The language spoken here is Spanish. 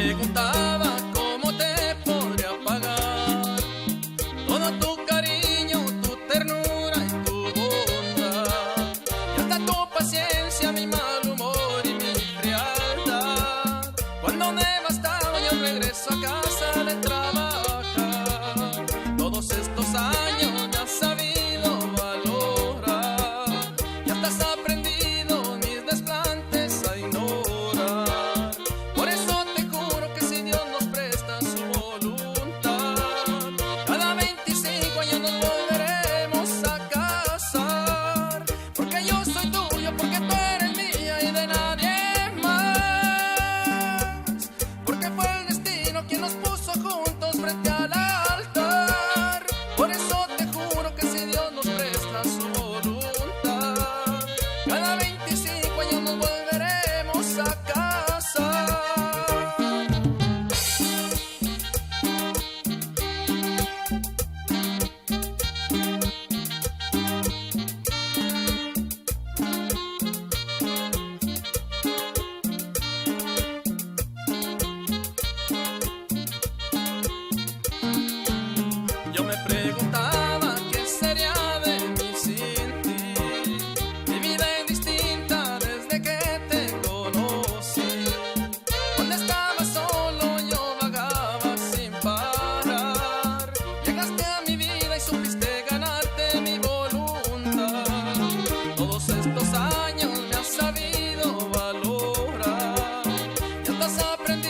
preguntaba cómo te podría pagar todo tu cariño, tu ternura y tu bondad, y hasta tu paciencia, mi mal humor y mi frialdad. Cuando me bastaba yo regreso a casa de trabajar. Todos estos años me has sabido valorar y hasta has aprendido mis desplantes a ignorar. Por eso te juro que si Dios nos presta su voluntad, cada 25 años nos volveremos a casar. Porque yo soy tuyo, porque tú eres mía y de nadie más. Porque fue el destino quien nos puso juntos frente al altar. Por eso te juro que si Dios nos presta su voluntad, cada 25 años nos volveremos a casar. Yo me preguntaba qué sería de mí sin ti. Mi vida es distinta desde que te conocí. Cuando estaba solo yo vagaba sin parar. Llegaste a mi vida y supiste ganarte mi voluntad. Todos estos años me has sabido valorar y hasta has aprendido